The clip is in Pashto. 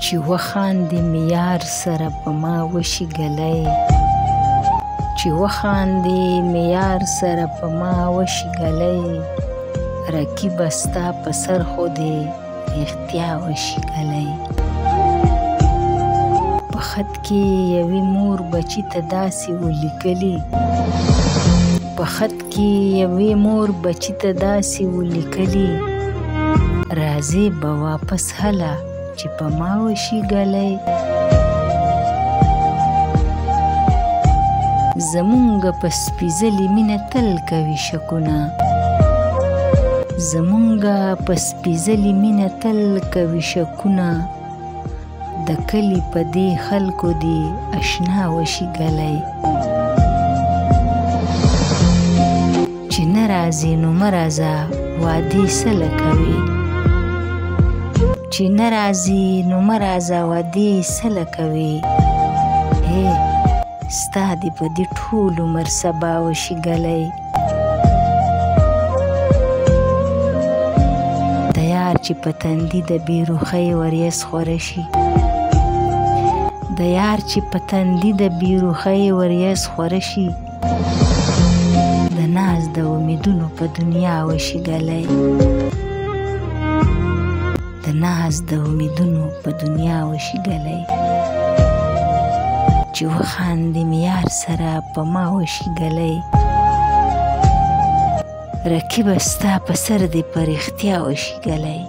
چې وخاندې مې یار سره په ما وشي ګلی چې وخاندې مې یار سره په ما وشي ګلی رقیبه ستا په سر خو دې رښتیا وشي ګلی په خط کې یوې مور بچي ته داسې ولیکلي په خط کې یوې مور بچي ته داسې ولیکلي راځې به واپس هله چې په ما وشي ګلی زمونږ په سپېڅلې مینه تل کوي شکونه زمونږ په سپېڅلې مینه تل کوي شکونه د کلي په دې خلکو دې اشنا وشي ګلی چې نه راځې نو مه راځه وعدې سله کوي چې نه راځې نو مه راځه وعدې سله کوي هی ستا دې په دې ټول عمر سبا وشي ګلی د یار چې په تندي د بېروخۍ وریځ خوره شي د یار چې په تندي د بېروخۍ وریځ خوره شي د ناز د امیدونو په دنیا وشي ګلی د ناز د امیدونو په دنیا وشي ګلی چې وخاندې مې یار سره په ما وشي ګلی رقیبه ستا په سر دې په رښتیا وشي ګلی